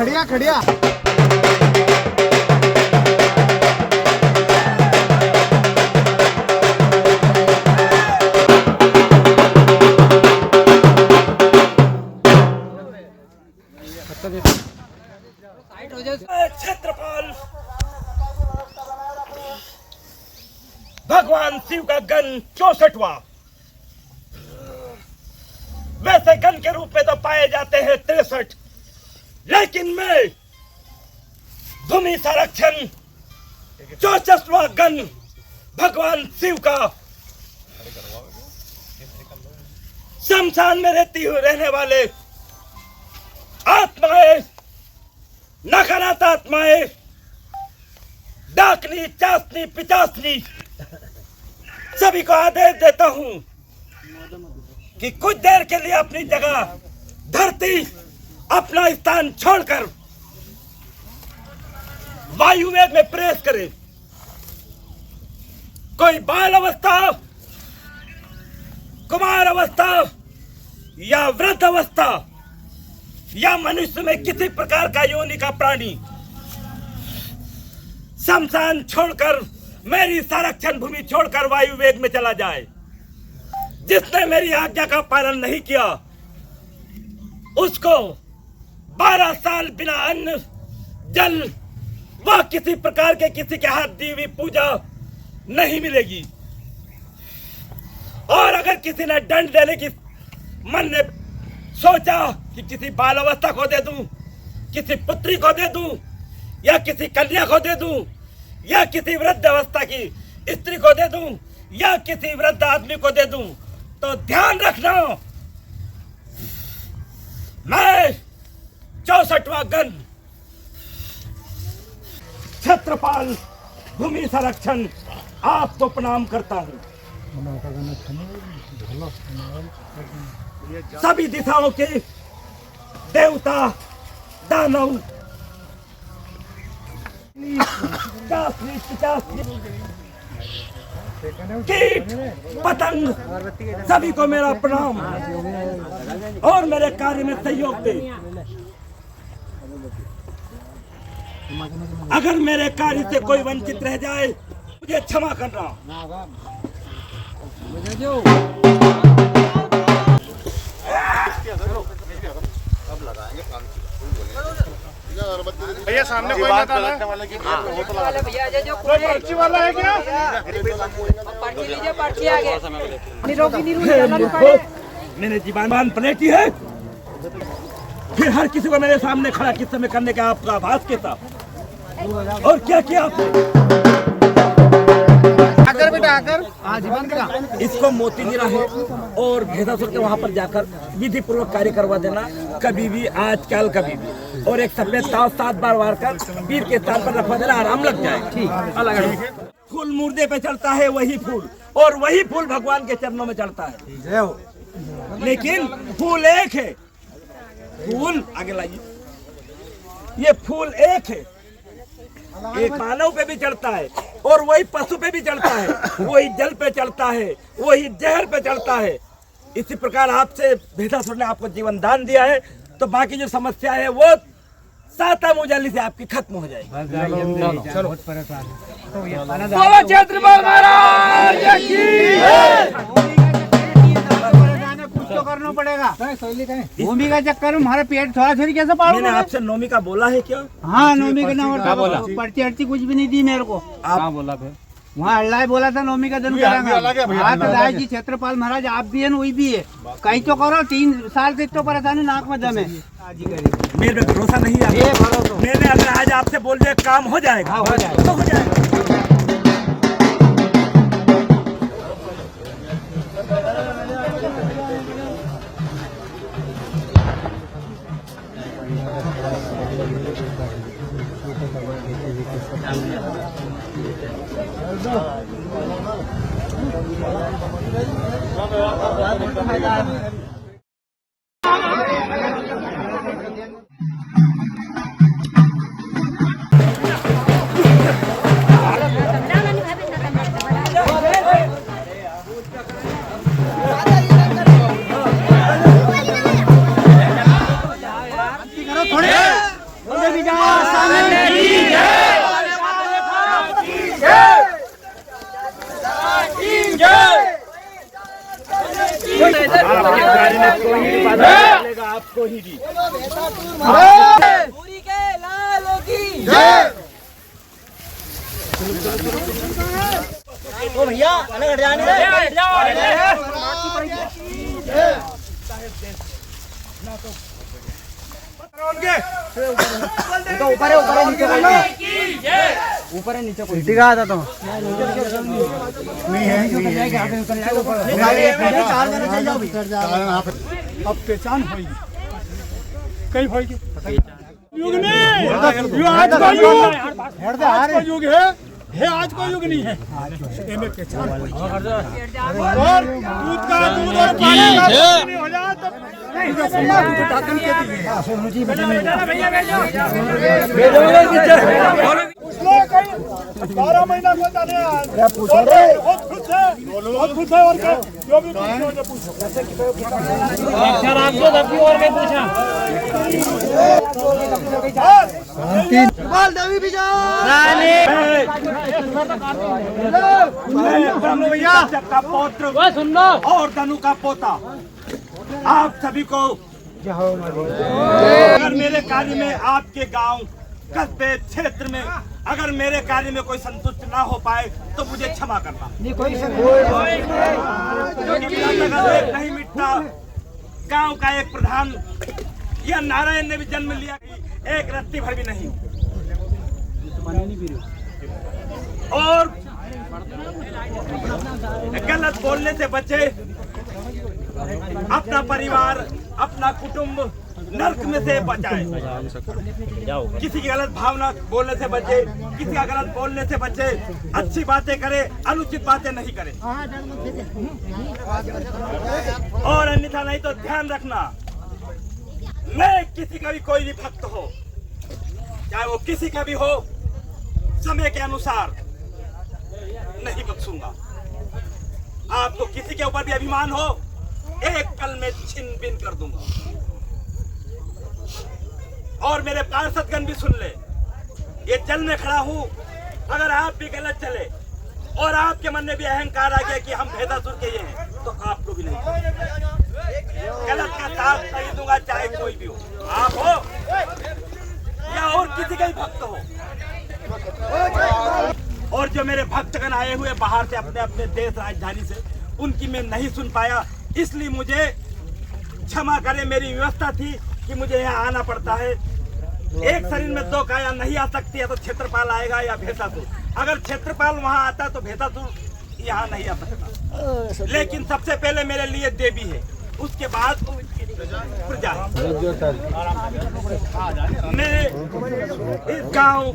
खड़िया खड़िया क्षेत्रपाल भगवान शिव का गण 64वां। वैसे गण के रूप में तो पाए जाते हैं 63, लेकिन मैं भूमि संरक्षण 64वां गण भगवान शिव का शमशान में रहने वाले आत्माएं, नकारात्मक आत्माएं, डाकनी, चासनी, पिचासनी, सभी को आदेश देता हूं कि कुछ देर के लिए अपनी जगह, धरती, अपना स्थान छोड़कर वायु वेग में प्रवेश करें। कोई बाल अवस्था, कुमार अवस्था या वृद्ध अवस्था या मनुष्य में किसी प्रकार का योनि का प्राणी शमशान छोड़कर, मेरी संरक्षण भूमि छोड़कर वायु वेग में चला जाए। जिसने मेरी आज्ञा का पालन नहीं किया उसको 12 साल बिना अन्न, जल व किसी प्रकार के किसी के हाथ दी हुई पूजा नहीं मिलेगी। और अगर किसी ने दंड देने की मन ने सोचा कि किसी बाल अवस्था को दे दूं, किसी पुत्री को दे दूं, या किसी कन्या को दे दूं, या किसी वृद्ध अवस्था की स्त्री को दे दूं, या किसी वृद्ध आदमी को दे दूं, तो ध्यान रखना, मैं 64वां गण क्षेत्रपाल भूमि संरक्षण आपको प्रणाम करता हूं। सभी दिशाओं के देवता, दानव, कीट, पतंग, सभी को मेरा प्रणाम और मेरे कार्य में सहयोग दे। अगर मेरे कार्य से कोई वंचित रह जाए मुझे क्षमा करना। भैया सामने कोई ना कोई पर्ची वाला है क्या? पर्ची लीजिए, पर्ची आगे। मैंने जीवन पलटी है, फिर हर किसी को मेरे सामने खड़ा किस समय करने का आपका आभास के था। और क्या किया आपने? आकर बेटा आकर आजीवन का इसको मोती गिरा है और भेदासुर के वहाँ पर जाकर विधि पूर्वक कार्य करवा देना, कभी भी, आजकल कभी भी। और एक सफेद ताव 7 बार वार कर पीर के स्थान पर रखवा देना, आराम लग जाए। ठीक। फूल मुर्दे पे चढ़ता है वही फूल, और वही फूल भगवान के चरणों में चढ़ता है। लेकिन फूल एक है, फूल आगे लाइए, ये फूल एक है, एक मानव पे भी चढ़ता है और वही पशु पे भी चढ़ता है, वही जल पे चढ़ता है, वही जहर पे चढ़ता है। इसी प्रकार आपसे भेदासुर ने आपको जीवन दान दिया है, तो बाकी जो समस्या है वो साता मुजाली से आपकी खत्म हो जाएगी। चलो क्षेत्रपाल महाराज की तो करना पड़ेगा। भूमि का चक्कर में हमारा पेट थोड़ा थोड़ी कैसे पालूंगा? मैंने आपसे नौमी का बोला है क्या? हाँ, नौमी का नाम बोला, पर्ची अर्ची कुछ भी नहीं दी मेरे को। आप बोला फिर वहाँ अल्लाह बोला था नौमी का दिन करेंगे। हाँ तो राय जी क्षेत्रपाल महाराज आप भी है, वही भी है, कहीं तो करो। 3 साल से तो परेशानी, नाक में दम है। मेरे पे भरोसा नहीं है। मैंने अगर आज आपसे बोल दिया काम हो जाएगा, हो जाएगा तो हो जाएगा। आपको ही भी पूरी के लालों की तो भैया अलग हट जाने ऊपर है ऊपर है नीचे कोई दिखा आता तो नहीं है अब पहचान होगी कई होगी युग नहीं आज का युग है आज का युग नहीं है में पहचान और दूध का दूध और पानी का पानी हो जाए तो ताकन के उसने कहीं 12 महीना को जाने बहुत खुश है और क्या जो भी पूछो आपको सबकी और में पूछा बाल दवी भी का पौत्र सुन लो और धनु का पोता आप सभी को अगर मेरे कार्य में आपके गांव कस्बे क्षेत्र में अगर मेरे कार्य में कोई संतुष्ट ना हो पाए तो मुझे क्षमा करना नहीं मिटता गांव का एक प्रधान यह नारायण ने भी जन्म लिया एक रत्ती भर भी नहीं और गलत बोलने से बचे अपना परिवार अपना कुटुंब नर्क में से बचाए किसी की गलत भावना बोलने से बचे किसी का गलत बोलने से बचे अच्छी बातें करे अनुचित बातें नहीं करे और अन्यथा नहीं तो ध्यान रखना मैं किसी का भी कोई भी भक्त हो चाहे वो किसी का भी हो समय के अनुसार नहीं बख्शूंगा आपको किसी के ऊपर भी अभिमान हो एक पल में छिन बिन कर दूंगा और मेरे पार्षदगण भी सुन ले ये जल में खड़ा हूं अगर आप भी गलत चले और आपके मन में भी अहंकार आ गया कि हम भेदासुर के ये हैं तो आपको भी नहीं गलत का साथ नहीं दूंगा चाहे कोई भी हो आप हो या और किसी का भी भक्त हो और जो मेरे भक्तगण आए हुए बाहर से अपने अपने देश राजधानी से उनकी मैं नहीं सुन पाया इसलिए मुझे क्षमा करें मेरी व्यवस्था थी कि मुझे यहाँ आना पड़ता है एक शरीर में दो काया नहीं आ सकती है तो क्षेत्रपाल आएगा या भेदासुर अगर क्षेत्रपाल वहाँ आता तो भेदासुर यहाँ नहीं आ सकता लेकिन सबसे पहले मेरे लिए देवी है उसके बाद प्रजा मैं इस गांव